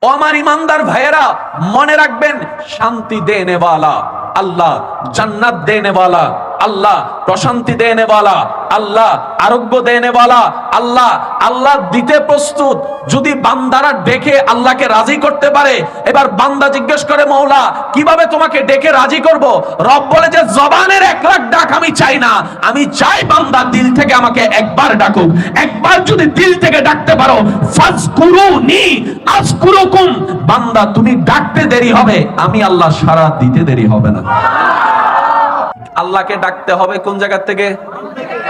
ও আমার ইমানদার ভাইয়েরা, মনে রাখবেন, শান্তি দেনে वाला আল্লাহ, জান্নাত দেনে वाला আল্লাহ, প্রশান্তি দেনে वाला আল্লাহ, আরোগ্য দেনে वाला আল্লাহ। আল্লাহ দিতে প্রস্তুত যদি বান্দারা ডেকে আল্লাহকে রাজি করতে পারে। এবার বান্দা জিজ্ঞেস করে, মওলা কিভাবে তোমাকে ডেকে রাজি করব? রব বলে যে জবানের 1 লাখ ডাক আমি চাই না, আমি চাই বান্দা দিল থেকে আমাকে একবার ডাকুক। একবার যদি দিল থেকে ডাকতে পারো, ফাজকুরুনি আযকুরুকুম, বান্দা তুমি ডাকতে দেরি হবে, আমি আল্লাহ সাড়া দিতে দেরি হবে না। আল্লাহকে ডাকতে হবে কোন জায়গা থেকে?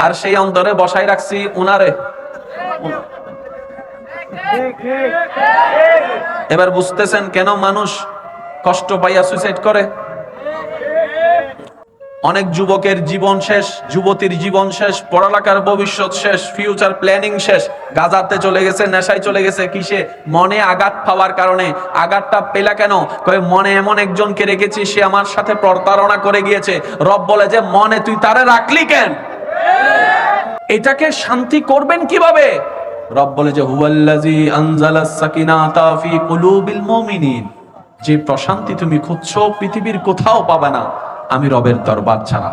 আর সেই অন্তরে বসাই রাখছি উনারে। এবার বুঝতেছেন কেন মানুষ কষ্ট পাইয়া সুইসাইড করে? অনেক যুবকের জীবন শেষ, যুবতীর জীবন শেষ, পড়ালেখার ভবিষ্যৎ শেষ, ফিউচার প্ল্যানিং শেষ, গাজাতে চলে গেছে, নেশায় চলে গেছে। কিসে? মনে আঘাত পাওয়ার কারণে। আঘাতটা পেলা কেন? কয় মনে এমন একজনকে রেখেছি, সে আমার সাথে প্রতারণা করে গিয়েছে। রব বলে যে মনে তুই তারে রাখলি কেন? এটাকে শান্তি করবেন কিভাবে? রব বলে যে হুয়াল্লাযী আনজালাস সাকিনাতা ফি কুলুবিল মুমিনিন, যে প্রশান্তি তুমি খুঁজছো পৃথিবীর কোথাও পাবে না, আমি রবের দরবার ছাড়া।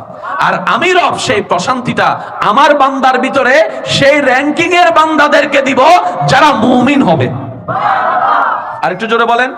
আর আমি রব সেই প্রশান্তিটা আমার বান্দার ভিতরে সেই র‍্যাঙ্কিং এর বান্দাদেরকে দিব যারা মুমিন হবে। আর একটু জোরে বলেন।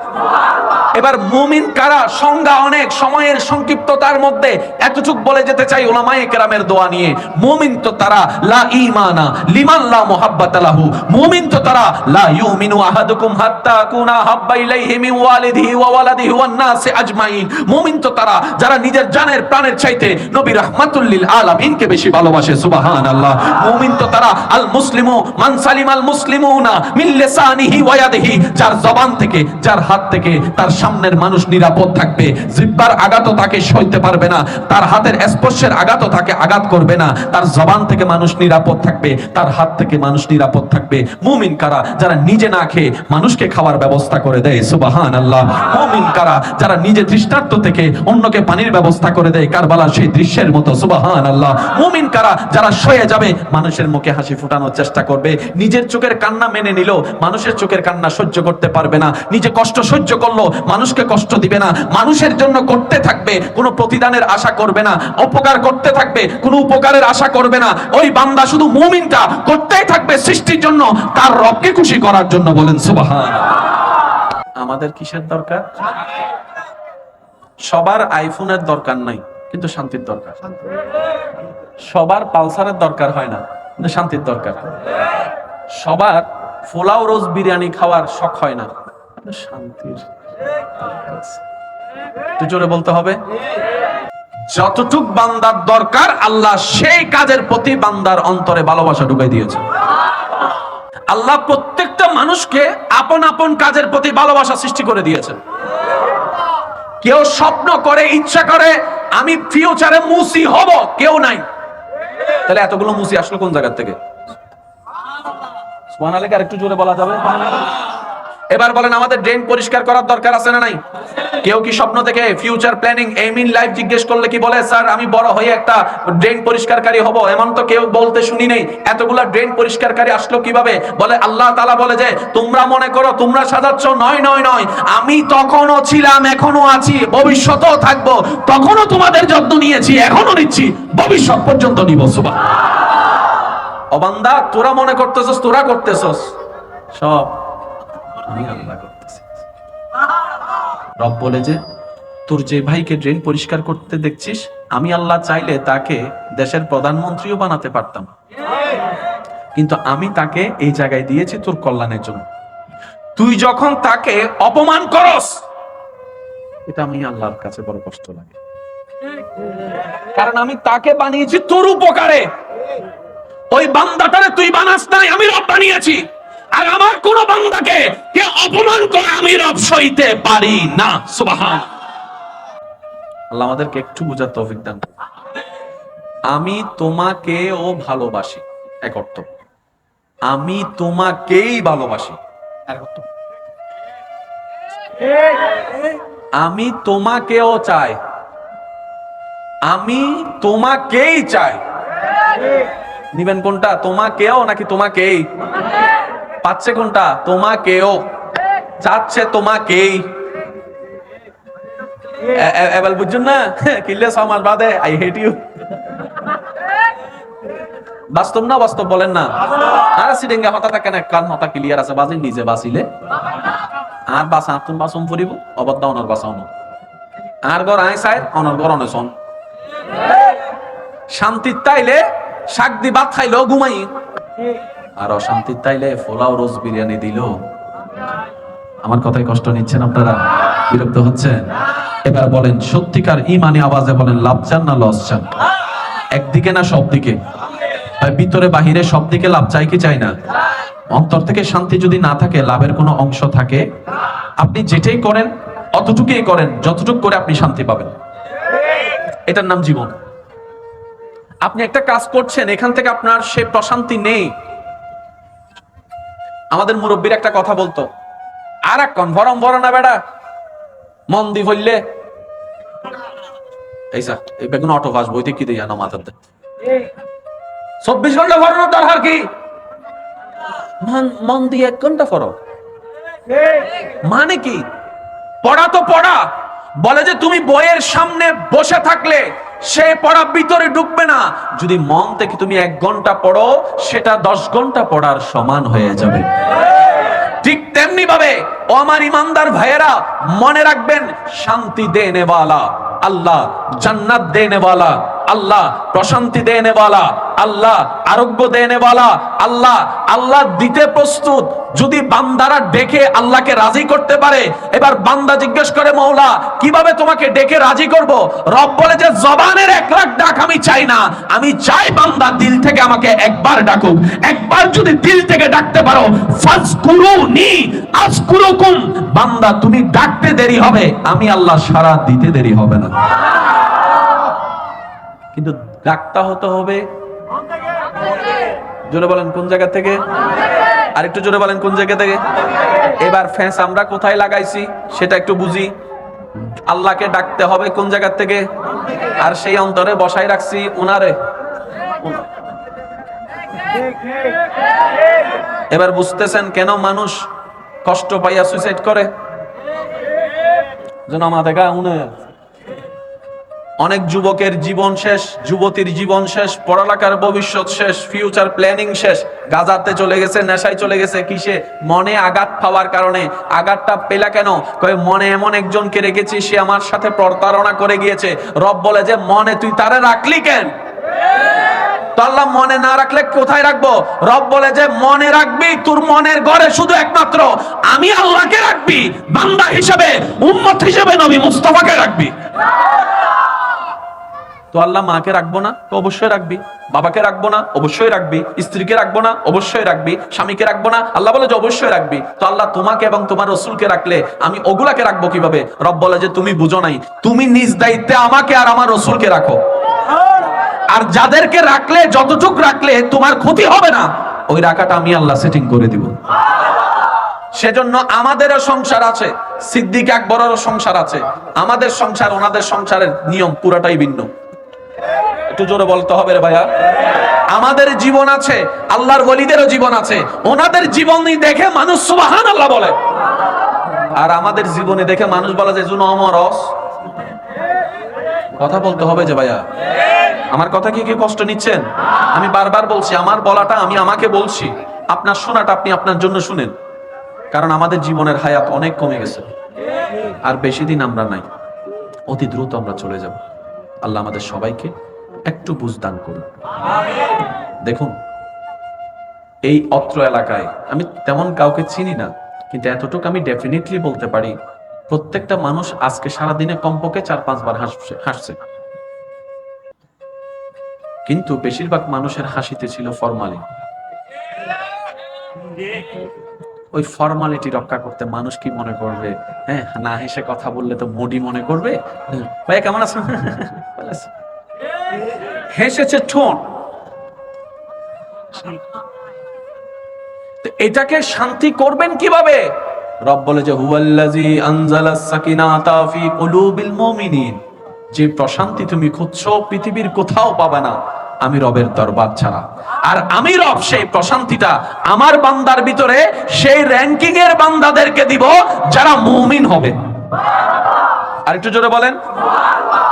এবার মুমিন কারা? সংজ্ঞা অনেক, সময়ের সংক্ষিপ্ততার মধ্যে এতটুকু বলে যেতে চাই উলামায়ে কেরামের দোয়া নিয়ে। মুমিন তো তারা লা ঈমানা লিমান লা মুহাব্বাতা লাহু, মুমিন তো তারা লা ইউমিনু আহাদুকুম হাত্তা কুনা হাব্বা ইলাইহি মিন ওয়ালিদিহি ওয়া ওয়ালাদিহি ওয়ান নাসি আজমাইন। মুমিন তো তারা যারা নিজের জানের প্রাণের চাইতে নবী রাহমাতুল লিল আলামিনকে বেশি ভালোবাসে। সুবহানাল্লাহ। মুমিন তো তারা আল মুসলিমু মান সালিমাল মুসলিমুনা মিন লিসানিহি ওয়া ইয়াদিহি, যার জবান থেকে, যার হাত থেকে তার সামনের মানুষ নিরাপদ থাকবে। জিহ্বার আঘাতও তাকে সইতে পারবে না, তার হাতের স্পর্শের আঘাতও তাকে আঘাত করবে না। তার জবান থেকে মানুষ নিরাপদ থাকবে, তার হাত থেকে মানুষ নিরাপদ থাকবে। মুমিন কারা? যারা নিজে না খেয়ে মানুষকে খাওয়ার ব্যবস্থা করে দেয়। সুবহানাল্লাহ। মুমিন কারা? যারা নিজে তৃষ্ণার্ত থেকে অন্যকে পানির ব্যবস্থা করে দেয়, কারবালার সেই দৃশ্যের মতো। সুবহানাল্লাহ। মুমিন কারা? যারা সয়ে যাবে মানুষের মুখে হাসি ফোটানোর চেষ্টা করবে। নিজের চোখের কান্না মেনে নিল, মানুষের চোখের কান্না সহ্য করতে পারবে না। নিজে কষ্ট সহ্য করলো, মানুষকে কষ্ট দিবে না। মানুষের জন্য করতে থাকবে, কোনো প্রতিদানের আশা করবে না। উপকার করতে থাকবে, কোনো উপকারের আশা করবে না। ওই বান্দা শুধু মুমিনটা করতেই থাকবে সৃষ্টির জন্য, তার রবকে খুশি করার জন্য। বলেন সুবহানাল্লাহ। আমাদের কিসের দরকার? সবার আইফোনের দরকার নাই, কিন্তু শান্তির দরকার। সবার পালসারের দরকার হয় না, কিন্তু শান্তির দরকার। সবার পোলাও রোজ বিরিয়ানি খাওয়ার শখ হয় না, শান্তির। একটু জোরে বলতে হবে। যতটুক বান্দার দরকার আল্লাহ সেই কাজের প্রতি বান্দার অন্তরে ভালোবাসা ঢুকাই দিয়েছে। আল্লাহ প্রত্যেকটা মানুষকে আপন আপন কাজের প্রতি ভালোবাসা সৃষ্টি করে দিয়েছে। কেউ স্বপ্ন করে, ইচ্ছা করে আমি ফিউচারে মুসি হব, কেউ নাই। তাহলে এতগুলো মুসি আসলো কোন জায়গা থেকে? সুবহানাল্লাহ। আর একটু জোরে বলা যাবে? এবার বলেন, আমাদের ড্রেন পরিষ্কার করার দরকার আছে না নাই? কেউ কি স্বপ্ন থেকে future planning, aim in life জিজ্ঞেস করলে কি বলে, স্যার আমি বড় হয়ে একটা ড্রেন পরিষ্কারকারী হব? এমন তো কেউ বলতে শুনি নেই। এতগুলা ড্রেন পরিষ্কারকারী আসলো কিভাবে? বলে আল্লাহ তাআলা বলে যে তোমরা মনে করো তোমরা সাজাচ্ছ, নয় নয় নয়, আমি তখনও ছিলাম, এখনো আছি, ভবিষ্যতেও থাকবো। তখনও তোমাদের যত্ন নিয়েছি, এখনো নিচ্ছি, ভবিষ্যৎ পর্যন্ত নিব। সুবহানাল্লাহ। ও বান্দা, তোরা মনে করতেছস তোরা করতেছস, সব আমি আল্লাহ করতেছি। রব বলে যে তোর যে ভাইকে ড্রেন পরিষ্কার করতে দেখছিস, আমি আল্লাহ চাইলে তাকে দেশের প্রধানমন্ত্রীও বানাতে পারতাম, কিন্তু আমি তাকে এই জায়গায় দিয়েছি তোর কল্যাণের জন্য। তুই যখন তাকে অপমান করস, এটা আমি আল্লাহর কাছে বড় কষ্ট লাগে, কারণ আমি তাকে বানিয়েছি তোর উপকারে। ওই বান্দাটারে তুই বানাস নাই, আমি রব বানিয়েছি। আর আমার কোন বান্দাকে কে অপমান করে আমি রব সইতে পারি না। সুবহানাল্লাহ। আল্লাহ আমাদেরকে একটু বুঝার তৌফিক দান করুন। আমি তোমাকেও ভালোবাসি, এক অর্থ। আমি তোমাকেই ভালোবাসি, এক অর্থ। আমি তোমাকেও চাই, আমি তোমাকেই চাই। নিবেন কোনটা? তোমাকেও নাকি তোমাকেই? পাচ্ছে কোনটা? তোমাকেও। চাচ্ছে তোমাকেই। এবার বুঝছেন না, কিনলে 6 মাস বাদে আই হেট ইউ। বাস্তব না বাস্তব বলেন না? আর সিডেঙ্গা হতা থাকে না, কান হতা ক্লিয়ার আছে, বাজি নিজে বাঁচিলে আর বাসা তুমি বাসন ফুরিব অবদ্ধা অনর বাঁচানো আর ঘর আই চাই অনর ঘর অনেছন শান্তি তাইলে শাক দি ভাত খাইলো ঘুমাই, আর অশান্তি তাইলে পোলাও রোজ বিরিয়ানি দিল। আমার কথায় কষ্ট নিচ্ছেন আপনারা? বিরক্ত হচ্ছেন? এবার বলেন সত্যিকার ইমানি আওয়াজে বলেন, লাভ চান না লস চান? একদিকে না সব দিকে? ভিতরে বাহিরে সব দিকে লাভ চাই কি চাই না? অন্তর থেকে শান্তি যদি না থাকে, লাভের কোনো অংশ থাকে? আপনি যেটাই করেন অতটুকুই করেন যতটুকু করে আপনি শান্তি পাবেন। এটার নাম জীবন। আপনি একটা কাজ করছেন, এখান থেকে আপনার সে প্রশান্তি নেই। আমাদের মুরব্বীর একটা কথা বলতো, আর এক কন ভরম ভর না বেড়া মন দি হইলে এইসা এই বেগুন অটো ভাস বইতে কি দিয়ে জানো মাথাতে 24 ঘন্টা ভরানোর দরকার কি? মন দিয়ে 1 ঘন্টা ফরো মানে কি? পড়া তো পড়া, বলে যে তুমি বইয়ের সামনে বসে থাকলে সে পড়া ভিতরে ঢুকবে না, যদি মন থেকে তুমি 1 ঘন্টা পড়ো সেটা 10 ঘন্টা পড়ার সমান হয়ে যাবে। ঠিক তেমনি ভাবে ও আমার ইমানদার ভাইয়েরা, মনে রাখবেন শান্তি দেনে वाला আল্লাহ, জান্নাত দেনে वाला আল্লাহ, প্রশান্তি দেনে वाला আল্লাহ, আরোগ্য দেনে वाला আল্লাহ। আল্লাহ দিতে প্রস্তুত যদি বান্দারা ডেকে আল্লাহকে রাজি করতে পারে। এবার বান্দা জিজ্ঞেস করে, মওলা কিভাবে তোমাকে ডেকে রাজি করব? রব বলে যে জবানের 1 লাখ ডাক আমি চাই না, আমি চাই বান্দা দিল থেকে আমাকে একবার ডাকুক। একবার যদি দিল থেকে ডাকতে পারো, ফাজকুরুনি আযকুরুকুম, বান্দা তুমি ডাকতে দেরি হবে, আমি আল্লাহ সাড়া দিতে দেরি হবে না। কিন্তু ডাকতে হতে হবে জোরে বলেন কোন জায়গা থেকে? আর একটু জোরে বলেন কোন জায়গা থেকে? এবার ফেস আমরা কোথায় লাগাইছি সেটা একটু বুঝি। আল্লাহকে ডাকতে হবে কোন জায়গা থেকে? আর সেই অন্তরে বসাই রাখছি উনারে। এবার বুঝতেছেন কেন মানুষ কষ্ট পাইয়া সুইসাইড করে? যেন আমাদের গা উনে অনেক যুবকের জীবন শেষ, যুবতীর জীবন শেষ, পড়ালেখার ভবিষ্যৎ শেষ, ফিউচার প্ল্যানিং শেষ, গাজাতে চলে গেছে, নেশায় চলে গেছে। কিসে? মনে আঘাত পাওয়ার কারণে। আঘাতটা পেলা কেন? কয় মনে এমন একজনকে রেখেছি, সে আমার সাথে প্রতারণা করে গিয়েছে। রব বলে যে মনে তুই তারে রাখলি কেন? তো আল্লাহ মনে না রাখলে কোথায় রাখবো? রব বলে যে মনে রাখবি, তোর মনের ঘরে শুধু একমাত্র আমি আল্লাহকে রাখবি, বান্দা হিসেবে, উম্মত হিসেবে নবী মুস্তাফাকে রাখবি। তো আল্লাহ মাকে রাখবো না? তো অবশ্যই রাখবি। বাবাকে রাখবো না? অবশ্যই রাখবি। স্ত্রীকে রাখবো না? অবশ্যই রাখবি। স্বামীকে রাখবো না? আল্লাহ বলে যে অবশ্যই রাখবি। তো আল্লাহ তোমাকে এবং তোমার রাসূলকে রাখলে আমি ওগুলাকে রাখবো কিভাবে? রব বলে যে তুমি বুঝো নাই, তুমি নিজ দায়িত্বে আমাকে আর আমার রাসূলকে রাখো। আর যাদেরকে রাখলে, যতটুক রাখলে তোমার ক্ষতি হবে না, ওই রাখাটা আমি আল্লাহ সেটিং করে দিব। সেজন্য আমাদেরও সংসার আছে, সিদ্দিক আকবরেরও সংসার আছে। আমাদের সংসার ওনাদের সংসারের নিয়ম পুরাটাই ভিন্ন। একটু জোরে বলতে হবে রে ভাইয়া। আমাদের জীবন আছে, আল্লাহর ওলিদেরও জীবন আছে। ওনাদের জীবনী দেখে মানুষ সুবহানাল্লাহ বলে, আর আমাদের জীবনে দেখে মানুষ বলে যে জুন অমরস। কথা বলতে হবে যে ভাইয়া। আমার কথা কি কষ্ট নিচ্ছেন? আমি বারবার বলছি, আমার বলাটা আমি আমাকে বলছি, আপনার শোনাটা আপনি আপনার জন্য শুনেন। কারণ আমাদের জীবনের হায়াত অনেক কমে গেছে, আর বেশি দিন আমরা নাই, অতি দ্রুত আমরা চলে যাব। আল্লাহ আমাদের সবাইকে একটু বুঝদান করুন। দেখুন, এই অত্র এলাকায় আমি তেমন কাউকে চিনি না, কিন্তু এতটুকু আমি ডেফিনেটলি বলতে পারি, প্রত্যেকটা মানুষ আজকে সারাদিনে কমপক্ষে 4-5 বার হাসছে। কিন্তু বেশিরভাগ মানুষের হাসিতে ছিল ফরমালিটি। ওই ফরমালিটি রক্ষা করতে মানুষ কি মনে করবে? হ্যাঁ, না হেসে কথা বললে তো মোডি মনে করবে। ভাই কেমন আছেন? হেসেছে ঠোঁট, এটাকে শান্তি করবেন কিভাবে? রব বলে যে হুয়াল্লাযী আনজালাস সাকিনাতা ফি কুলুবিল মুমিনিন, যে প্রশান্তি তুমি খুঁজছো পৃথিবীর কোথাও পাবে না, আমি রবের দরবার ছাড়া। আর আমি রব সেই প্রশান্তিটা আমার বান্দার ভিতরে সেই র্যাঙ্কিং এর বান্দাদেরকে দিব যারা মুমিন হবে। আর একটু জোরে বলেন।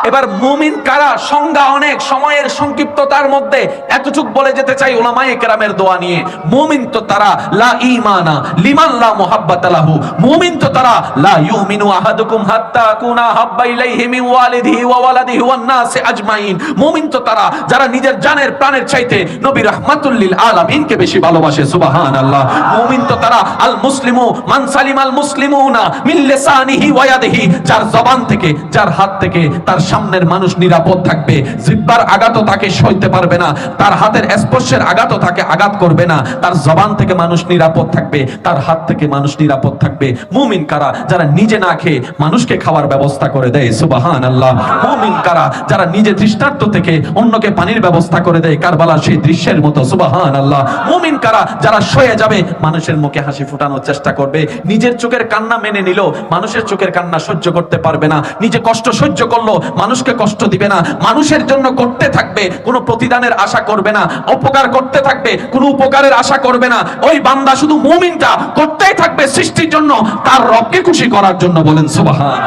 এবার মুমিন কারা, সংজ্ঞা অনেক, সময়ের সংক্ষিপ্ততার মধ্যে এতটুক বলে যেতে চাই উলামায়ে কেরামের দোয়া নিয়ে। মুমিন তো তারা লা ঈমানা লিমান লা মুহাব্বাতা লাহু, মুমিন তো তারা লা ইউমিনু আহাদুকুম হাত্তা কুনা হাব্বা ইলাইহি মিন ওয়ালিদিহি ওয়া ওয়ালাদিহি ওয়ান নাসি আজমাইন। মুমিন তো তারা যারা নিজের জানের প্রাণের চাইতে নবী রাহমাতুল লিল আলামিনকে বেশি ভালোবাসে। সুবহানাল্লাহ। মুমিন তো তারা আল মুসলিমু মান সালিমাল মুসলিমুনা মিন লিসানিহি ওয়া ইয়াদিহি, যার জবান থেকে, যার হাত থেকে তার সামনের মানুষ নিরাপদ থাকবে, জিহ্বার আঘাতও তাকে সইতে পারবে না, তার হাতের স্পর্শের আঘাতও তাকে আঘাত করবে না, তার জবান থেকে মানুষ নিরাপদ থাকবে, তার হাত থেকে মানুষ নিরাপদ থাকবে। মুমিন কারা, যারা নিজে না খেয়ে মানুষকে খাওয়ার ব্যবস্থা করে দেয়। সুবহানাল্লাহ। মুমিন কারা, যারা নিজে তৃষ্ণার্ত থেকে অন্যকে পানির ব্যবস্থা করে দেয়, কারবালার সেই দৃশ্যের মতো। সুবহানাল্লাহ। মুমিন কারা, যারা সয়ে যাবে মানুষের মুখে হাসি ফোটানোর চেষ্টা করবে, নিজের চোখের কান্না মেনে নিল, মানুষের চোখের কান্না সহ্য করতে পারবে না, নিজে কষ্ট সহ্য করলো, মানুষকে কষ্ট দিবে না, মানুষের জন্য করতে থাকবে, কোনো প্রতিদানের আশা করবে না, উপকার করতে থাকবে, কোনো উপকারের আশা করবে না। ওই বান্দা শুধু মুমিনটা করতেই থাকবে সৃষ্টির জন্য, তার রবকে খুশি করার জন্য। বলেন সুবহান।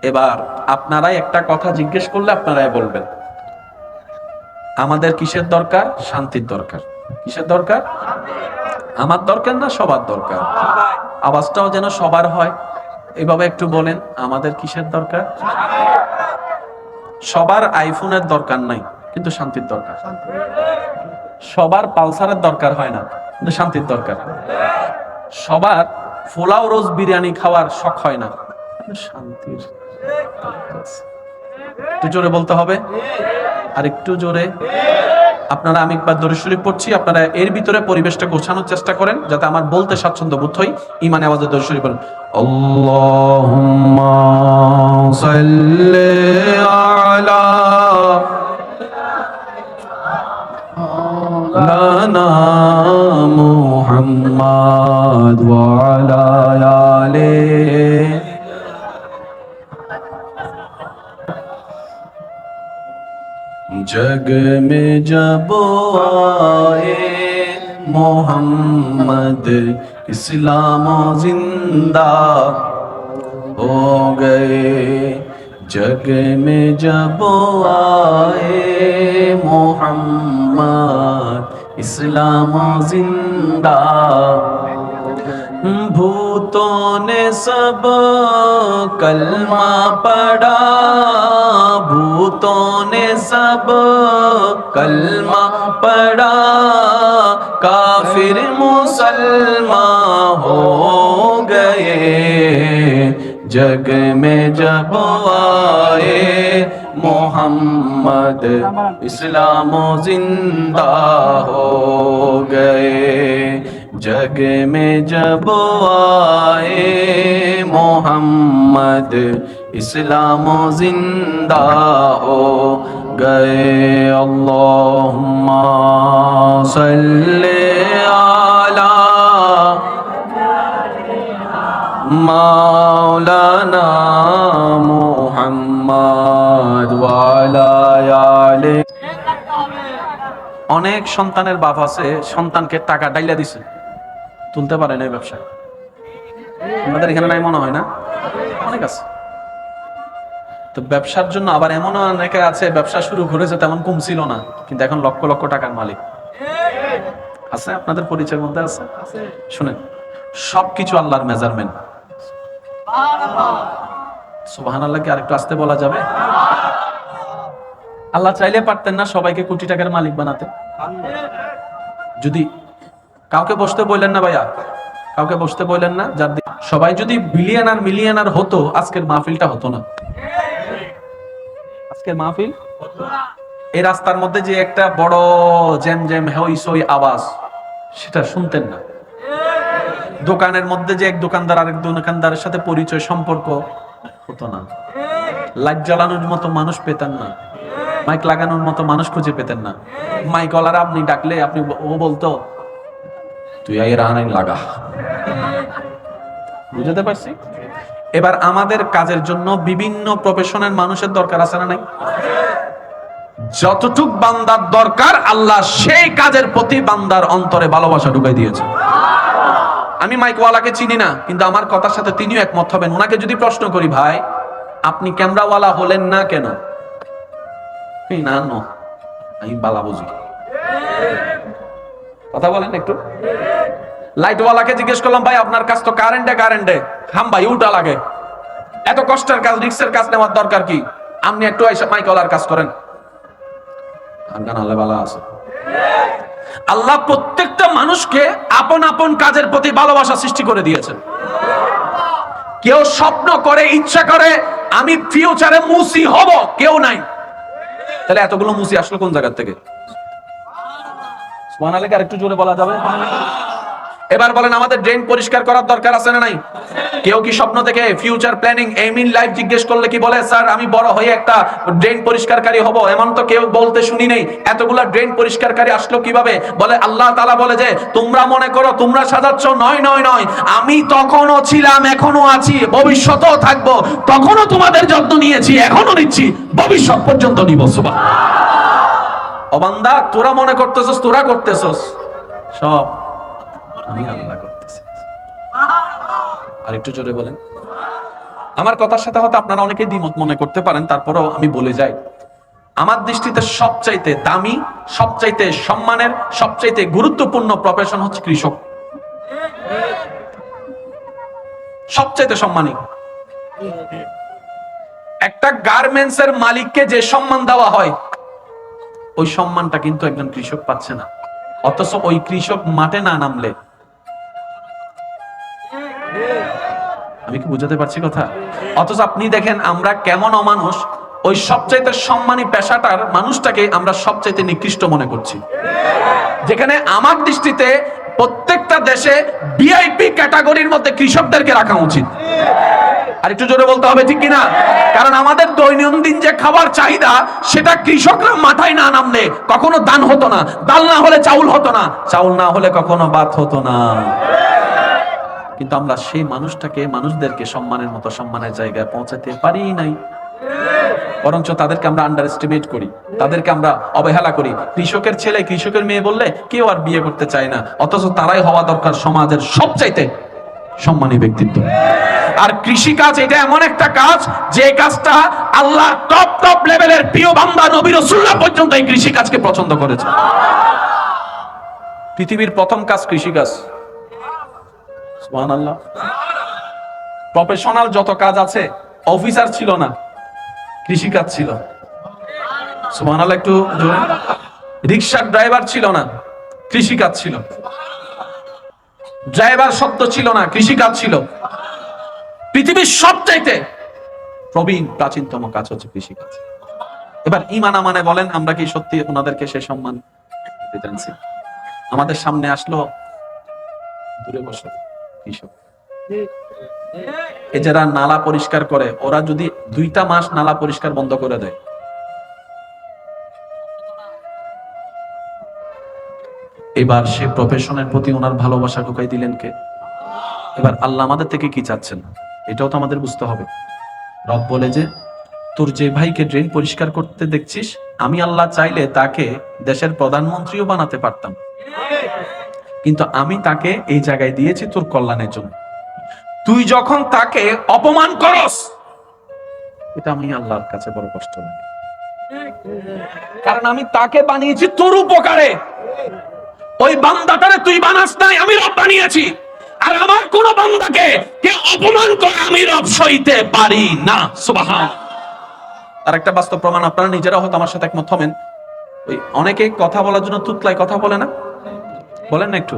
এবার আপনারাই একটা কথা জিজ্ঞেস করলে আপনারাই বলবেন, আমাদের কিসের দরকার? শান্তির দরকার। কিসের দরকার? আমার দরকার না সবার দরকার? আওয়াজটাও যেন সবার হয়, এভাবে একটু বলেন, আমাদের কিসের দরকার? সবার আইফোনের দরকার নাই, কিন্তু শান্তির দরকার। সবার পালসারের দরকার হয় না, কিন্তু শান্তির দরকার। সবার পোলাও রোজ বিরিয়ানি খাওয়ার শখ হয় না, কিন্তু শান্তির দরকার। একটু জোরে বলতে হবে, আর একটু জোরে। আপনারা, আমি একবার দরুদ শরীফ পড়ছি, আপনারা এর ভিতরে পরিবেশটা গোছানোর চেষ্টা করেন যাতে আমার বলতে স্বাচ্ছন্দ্য বোধ হই। ইমানে আওয়াজে দরুদ শরীফ বলেন। আল্লাহুম্মা সাল্লি আলা মাওলানা মুহাম্মাদ ওয়া আলা আলিহি। जग में जब आए मोहम्मद इस्लाम जिंदा हो गए, जग में जब आए मोहम्मद इस्लाम जिंदा। भूतों ने सब कलमा पढ़ा, भूतों ने सब कलमा पढ़ा, काफिर मुसलमान हो गए, जग में जब आए मोहम्मद इस्लाम जिंदा हो गए, जग में जब आए मोहम्मद इस्लाम जिंदा हो गए। अल्लाहुम्मा सल्ली अला मौलाना मुहम्मद व अला आलिहि। অনেক সন্তানের বাপ আছে, সন্তানকে টাকা ডাইলা দিছে, তুলতে পারে না। ব্যবসা আমাদের এখানে নাই মনে হয় না? অনেক আছে। তো ব্যবসার জন্য আবার এমন অনেকে আছে, ব্যবসা শুরু করেছে তেমন কম ছিল না, কিন্তু এখন লক্ষ লক্ষ টাকার মালিক আছে। আপনাদের পরিচয়ের মধ্যে আছে? শুনেন, সবকিছু আল্লাহর মেজারমেন্ট। সুবহানাল্লাহ। কি আরেকটু আস্তে বলা যাবে? আল্লাহ চাইলে পারতেন না সবাইকে কোটি টাকার মালিক বানাতে? যদি কাউকে বসতে বললেন না ভাইয়া, কাউকে বসতে বললেন না, যার সবাই যদি বিলিয়নার মিলিয়নার হতো, আজকের মাহফিলটা হতো না। আজকের মাহফিল, এই রাস্তার মধ্যে যে একটা বড় জ্যাম জ্যাম হই সই আওয়াজ, সেটা শুনতেন না। দোকানের মধ্যে যে এক দোকানদার আরেক দোকানদারের সাথে পরিচয় সম্পর্ক হতো না। লাইট জ্বালানোর মতো মানুষ পেতেন না, মাইক লাগানোর মতো মানুষ খুঁজে পেতেন না। মাইক ওয়ালারা আপনি ডাকলে আপনি ও বলতো তুই আই রানাই লাগা। বুঝতে পারছি? এবার আমাদের কাজের জন্য বিভিন্ন প্রফেশনের মানুষের দরকার আছে না নাই? যতটুক বান্দার দরকার আল্লাহ সেই কাজের প্রতি বান্দার অন্তরে ভালোবাসা ঢুকাই দিয়েছে। আমি মাইকওয়ালাকে চিনি না, কিন্তু আমার কথার সাথে তিনিও একমত হবেন। ওনাকে যদি প্রশ্ন করি, ভাই আপনি ক্যামেরাওয়ালা হলেন না কেন? না নো, আমি বালা বুঝি। কথা বলেন একটু। লাইটওয়ালাকে জিজ্ঞেস করলাম, ভাই আপনার কাজ তো কারেন্টে হাম ভাই উল্টা লাগে, এত কষ্টের কাজ, রিস্কের কাজ নেওয়ার দরকার কি? আপনি একটু মাইকওয়ালার কাজ করেন। আল্লাহ প্রত্যেকটা মানুষকে আপন আপন কাজের প্রতি ভালোবাসা সৃষ্টি করে দিয়েছেন। কেউ স্বপ্ন করে, ইচ্ছা করে আমি ফিউচারে মুসি হব, কেউ নাই। তাহলে এতগুলো মুসি আসলো কোন জায়গা থেকে? সুবহানাল্লাহ, আর একটু জোরে বলা যাবে? এবার বলেন, আমাদের ড্রেন পরিষ্কার করার দরকার আছে না নাই? কেউ কি স্বপ্ন থেকে future planning, aim in life জিজ্ঞেস করলে কি বলে, স্যার আমি বড় হয়ে একটা ড্রেন পরিষ্কারকারী হব? এমন তো কেউ বলতে শুনি নেই। এতগুলা ড্রেন পরিষ্কারকারী আসলো কিভাবে? বলে আল্লাহ তাআলা বলে যে তোমরা মনে করো তোমরা সাজাচ্ছ, নয় নয় নয়, আমি তখনও ছিলাম, এখনো আছি, ভবিষ্যতেও থাকবো। তখনও তোমাদের যত্ন নিয়েছি, এখনো নিচ্ছি, ভবিষ্যৎ পর্যন্ত নিব। সুবহানাল্লাহ। ও বান্দা, তোরা মনে করতেছস তোরা করতেছস, সব আমি আল্লাহ করতেছি। আর একটু জোরে বলেন। আমার কথার সাথে হয়তো আপনারা অনেকেই দ্বিমত মনে করতে পারেন, তারপরেও আমি বলে যাই। আমার দৃষ্টিতে সবচাইতে দামি, সবচাইতে সম্মানের, সবচাইতে গুরুত্বপূর্ণ প্রফেশন হচ্ছে কৃষক। সবচাইতে সম্মানী। একটা গার্মেন্টস এর মালিককে যে সম্মান দেওয়া হয়, ওই সম্মানটা কিন্তু একজন কৃষক পাচ্ছে না। অথচ ওই কৃষক মাঠে না নামলে, আমি কি বুঝাতে পারছি কথা? অথচ আপনি দেখেন আমরা কেমন অমানুষ, ওই সবচাইতে সম্মানী পেশাটার মানুষটাকে আমরা সবচাইতে নিকৃষ্ট মনে করছি। যেখানে আমার দৃষ্টিতে প্রত্যেকটা দেশে ভিআইপি ক্যাটাগরির মধ্যে কৃষকদেরকে রাখা উচিত। আর একটু জোরে বলতে হবে, ঠিক কিনা? কারণ আমাদের দৈনন্দিন যে খাবার চাহিদা, সেটা কৃষকরা মাথায় না নামলে কখনো দান হতো না। ডাল না হলে চাউল হতো না, চাউল না হলে কখনো ভাত হতো না। কিন্তু আমরা সেই মানুষদেরকে সম্মানের মতো সম্মানের জায়গায় পৌঁছাতে পারি নাই। বরঞ্চ তাদেরকে আমরা আন্ডার এস্টিমেট করি, তাদেরকে আমরা অবহেলা করি। কৃষকের ছেলে, কৃষকের মেয়ে বললে কেউ আর বিয়ে করতে চায় না, অথচ তারাই হওয়া দরকার সমাজের সবচাইতে সম্মানী ব্যক্তিত্ব। আর কৃষি কাজ এটা এমন একটা কাজ, যে কাজটা আল্লাহ টপ লেভেলের প্রিয় বান্দা নবী রাসূলুল্লাহ পর্যন্ত এই কৃষি কাজকে পছন্দ করেছে। পৃথিবীর প্রথম কাজ কৃষি কাজ। সুবহানাল্লাহ। প্রফেশনাল যত কাজ আছে, অফিসার ছিল না, কৃষি কাজ ছিল। সুবহানাল্লাহ, একটু জোরে। রিকশার ড্রাইভার ছিল না, কৃষি কাজ ছিল। ড্রাইভার শব্দ ছিল না, কৃষি কাজ ছিল। পৃথিবীর সবচাইতে প্রবীণ প্রাচীনতম কাজ হচ্ছে কৃষি কাজ। এবার ঈমান আমানে বলেন, আমরা কি সত্যি ওনাদেরকে সে সম্মান দিতে জানছি? আমাদের সামনে আসলো, দূরে বসো কৃষক। এই যারা নালা পরিষ্কার করে, ওরা যদি 2টা মাস নালা পরিষ্কার বন্ধ করে দেয়, এবার সে প্রফেশনের প্রতি ওনার ভালোবাসা ঢুকাই দিলেন কে? এবার আল্লাহ আমাদের থেকে কি চাচ্ছেন, এটাও তো আমাদের বুঝতে হবে। রব বলে যে তোর যে ভাইকে ড্রেন পরিষ্কার করতে দেখছিস, আমি আল্লাহ চাইলে তাকে দেশের প্রধানমন্ত্রীও বানাতে পারতাম, কিন্তু আমি তাকে এই জায়গায় দিয়েছি তোর কল্যাণের জন্য। তুই যখন তাকে অপমান করস, এটা আমি আল্লাহর কাছে বড় কষ্ট লাগে, কারণ আমি তাকে বানিয়েছি তোর উপকারে। ওই বান্দাটারে তুই বানাস নাই, আমি রব বানিয়েছি। আর আমার কোন বান্দাকে কে অপমান করে আমি রব সইতে পারি না। সুবহান। আর একটা বাস্তব প্রমাণ, আপনারা নিজেরা হয়তো আমার সাথে একমত হবেন। ওই অনেকে কথা বলার জন্য তুতলায় কথা বলে না, বলেন না একটু?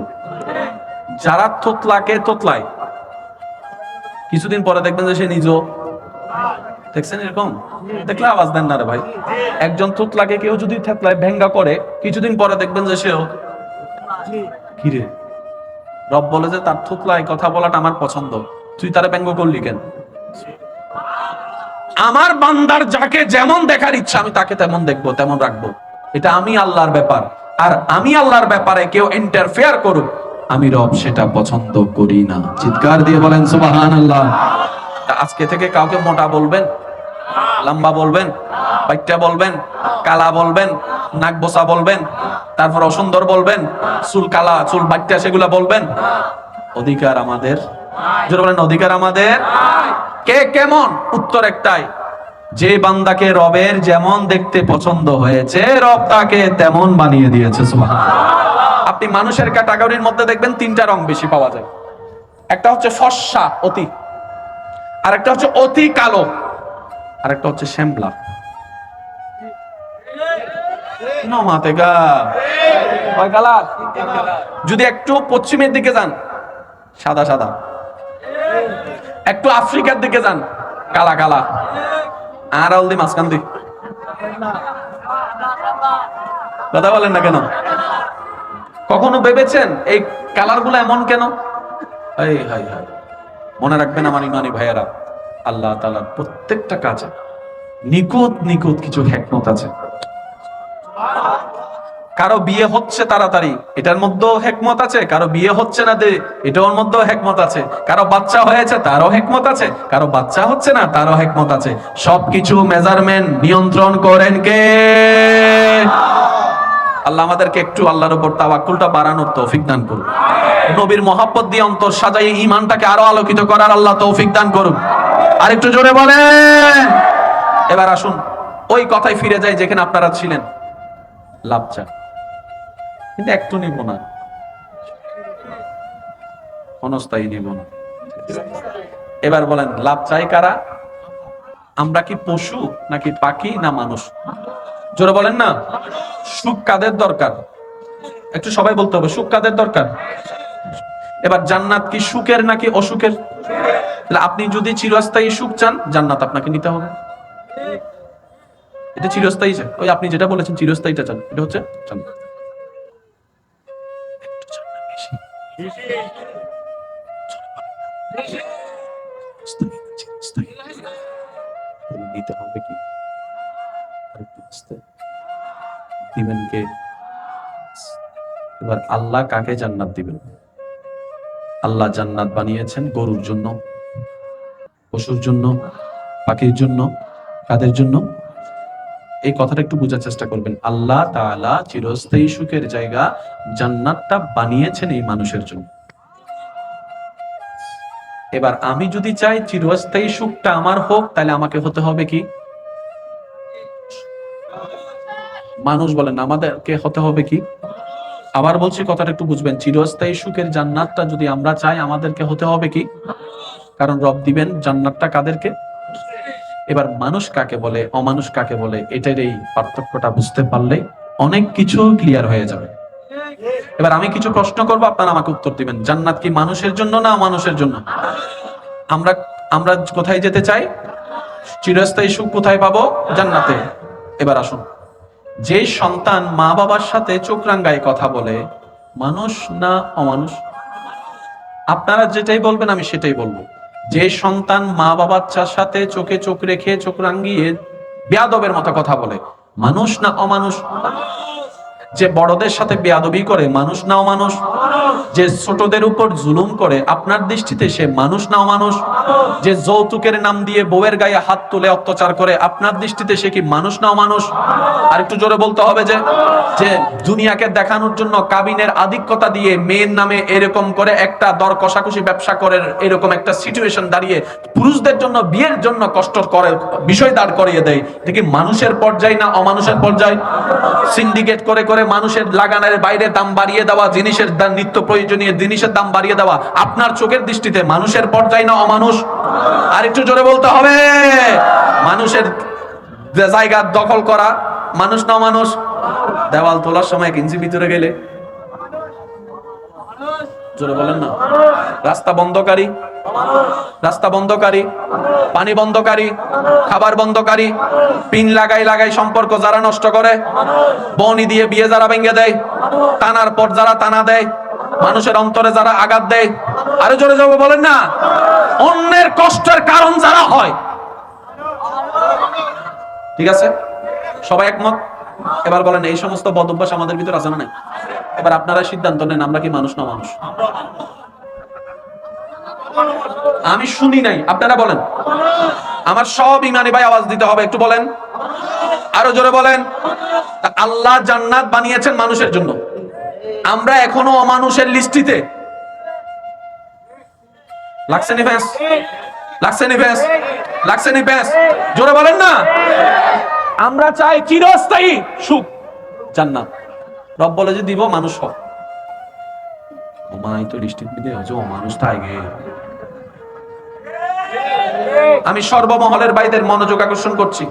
যারা তোতলায়, কিছুদিন পরে দেখবেন যে সে নিজেও, দেখছেন এরকম? দেখলে আওয়াজ দেন না রে ভাই। একজন তোতলাকে কেউ যদি থেতলায় ভেঙ্গা করে, কিছুদিন পরে দেখবেন যে সেও কিরে। রব বলে যে তার থুতলায় কথা বলাটা আমার পছন্দ, তুই তারে ব্যঙ্গ করলি কেন? আমার বান্দার যাকে যেমন দেখার ইচ্ছা, আমি তাকে তেমন দেখবো, তেমন রাখবো। এটা আমি আল্লাহর ব্যাপার। আর আমি আল্লাহর ব্যাপারে কেউ ইন্টারফেয়ার করুক, আমি রব সেটা পছন্দ করি না। চিৎকার দিয়ে বলেন সুবহানাল্লাহ। আজকে থেকে কাউকে মোটা বলবেন, লম্বা বলবেন, বাইটটা বলবেন, কালা বলবেন, নাক বোসা বলবেন, তারপর অসুন্দর বলবেন, চুল কালা, চুল বাইটটা সেগুলা বলবেন? অধিকার আমাদের, যারা বলেন অধিকার আমাদের। কে কেমন? উত্তর একটাই, যে বান্দাকে রবের যেমন দেখতে পছন্দ হয়েছে রব তাকে তেমন বানিয়ে দিয়েছে। সুবহানাল্লাহ। আপনি মানুষের ক্যাটাগরির মধ্যে দেখবেন তিনটা রং বেশি পাওয়া যায়। একটা হচ্ছে ফর্সা অতি, আরেকটা হচ্ছে অতি কালো, আরেকটা হচ্ছে শ্যামলা। যদি একটু পশ্চিমের দিকে যান সাদা সাদা, একটু আফ্রিকার দিকে যান কালা কালা, আর অলদি মাঝখান দি। কথা বলেন না কেন? কখনো ভেবেছেন এই কালার গুলো এমন কেন? এই হাই হাই, মনে রাখবেন আমার ইমানি ভাইয়েরা, আল্লাহ তাআলার প্রত্যেকটা কাজে নিখুঁত নিখুঁত কিছু হিকমত আছে। কারো বিয়ে হচ্ছে তাড়াতাড়ি, এটার মধ্যেও হিকমত আছে। কারো বিয়ে হচ্ছে না দে, এটার মধ্যেও হিকমত আছে। কারো বাচ্চা হয়েছে তারও হিকমত আছে, কারো বাচ্চা হচ্ছে না তারও হিকমত আছে। সবকিছু মেজারমেন্ট নিয়ন্ত্রণ করেন কে? আল্লাহ আমাদেরকে একটু আল্লাহর উপর তাওয়াক্কুলটা বাড়ানোর তৌফিক দান করুন। নবীর মহব্বত দিয়ে অন্তর সাজাই ঈমানটাকে আরো আলোকিত করার আল্লাহ তৌফিক দান করুন। আরেকটু জোরে বলেন। এবার আসুন ওই কথায় ফিরে যাই যেখানে আপনারা ছিলেন। লাভ চান, কিন্তু একটু নিব না, ক্ষণস্থায়ী নিব না। এবার বলেন লাভ চাই কারা? আমরা কি পশু নাকি পাখি না মানুষ? জোরে বলেন না। সুখ কাদের দরকার? একটু সবাই বলতে হবে, সুখ কাদের দরকার? এবার জান্নাত কি সুখের নাকি অসুখের? আপনি যদি চিরস্থায়ী সুখ চান জান্নাত আপনাকে নিতে হবে। এটা চিরস্থায়ী চান, ওই আপনি যেটা বলেছেন চিরস্থায়ীটা চান, এটা হচ্ছে জান্নাত। নিতে হবে কি? দিবেন কে? এবার আল্লাহ কাকে জান্নাত দিবেন? আল্লাহ জান্নাত বানিয়েছেন গরুর জন্য, পশুর জন্য, পাখির জন্য, কাদের জন্য? এই কথাটা একটু বোঝার চেষ্টা করবেন। আল্লাহ তাআলা চিরস্থায়ী সুখের জায়গা জান্নাতটা বানিয়েছেন এই মানুষের জন্য। এবার আমি যদি চাই চিরস্থায়ী সুখটা আমার হোক, তাহলে আমাকে হতে হবে কি? মানুষ। বলেন আমাদেরকে হতে হবে কি? আবার বলছি কথাটা একটু বুঝবেন, চিরস্থায়ী সুখের জান্নাতটা যদি আমরা চাই আমাদেরকে হতে হবে কি? কারণ রব দিবেন জান্নাতটা কাদেরকে? এবার মানুষ কাকে বলে, অমানুষ কাকে বলে, এটার এই পার্থক্যটা বুঝতে পারলে অনেক কিছু ক্লিয়ার হয়ে যাবে। এবার আমি কিছু প্রশ্ন করবো, আপনারা আমাকে উত্তর দিবেন। জান্নাত কি মানুষের জন্য না অমানুষের জন্য? আমরা আমরা কোথায় যেতে চাই? চিরস্থায়ী সুখ কোথায় পাবো? জান্নাতে। এবার আসুন, যে সন্তান মা বাবার সাথে চোখ রাঙ্গায় কথা বলে, মানুষ না অমানুষ? আপনারা যেটাই বলবেন আমি সেটাই বলবো। যে সন্তান মা বাবার সাথে চোখে চোখ রেখে চোখ রাঙ্গিয়ে বেয়াদবের মতো কথা বলে, মানুষ না অমানুষ? যে বড়দের সাথে বেয়াদবি করে, মানুষ না অমানুষ? যে ছোটদের উপর জুলুম করে, আপনার দৃষ্টিতে সে মানুষ না অমানুষ? যে যৌতুকের নাম দিয়ে বউয়ের গায়ে হাত তুলে অত্যাচার করে, আপনার দৃষ্টিতে সে কি মানুষ না অমানুষ? আর একটু জোরে বলতে হবে, যে যে দুনিয়াকে দেখানোর জন্য কাবিনের আধিক্যতা দিয়ে মেয়ের নামে এরকম করে একটা দর কষাকষি ব্যবসা করে, এরকম একটা সিচুয়েশন দাঁড়িয়ে পুরুষদের জন্য বিয়ের জন্য কষ্ট করে বিষয় দাঁড় করিয়ে দেয়, এটা কি মানুষের পর্যায় না অমানুষের পর্যায়? সিন্ডিকেট করে করে মানুষের লাগানের বাইরে দাম বাড়িয়ে দেওয়া, জিনিসের নিত্য প্রয়োজনীয় জিনিসের দাম বাড়িয়ে দেওয়া, আপনার চোখের দৃষ্টিতে মানুষের পর্যায় না অমানুষ? আর একটু জোরে বলতে হবে। মানুষের জায়গা দখল করা মানুষ না অমানুষ? দেওয়াল তোলার সময় কিঞ্চি ভিতরে গেলে জোরে বলেন না। রাস্তা বন্ধকারী, রাস্তা বন্ধকারী, পানি বন্ধকারী, খাবার বন্ধকারী, পিন লাগাই লাগাই সম্পর্ক যারা নষ্ট করে, বনি দিয়ে বিয়ে যারা ভেঙে দেয়, টানার পর যারা টানা দেয়, মানুষের অন্তরে যারা আঘাত দেয়, আরো জোরে জোরে বলেন না, অন্যের কষ্টের কারণ যারা হয়। ঠিক আছে, সবাই একমত? এবার বলেন এই সমস্ত বদ অভ্যাস আমাদের ভিতর আছে না নাই? এবার আপনারা সিদ্ধান্ত নেন, আমরা কি মানুষ না মানুষ? আমি শুনি নাই, আপনারা বলেন। আমার সব ইমানি ভাই আওয়াজ দিতে হবে, একটু বলেন। আরো জোরে বলেন। তা আল্লাহ জান্নাত বানিয়েছেন মানুষের জন্য, আমরা এখনো অমানুষের লিস্টিতে। লাগছে নি ব্যাস, লাগছে নি ব্যাস, লাগছে নি ব্যাস, জোরে বলেন না। আমরা চাই চিরস্থায়ী সুখ, জান্নাত। রব বলে যে দিব, মানুষ হোক। ওমাই তো লিস্টিতে দিয়ে হচ্ছে অমানুষ তাই গে। আমি সর্বমহলের ভাইদের মনোযোগ আকর্ষণ করছি।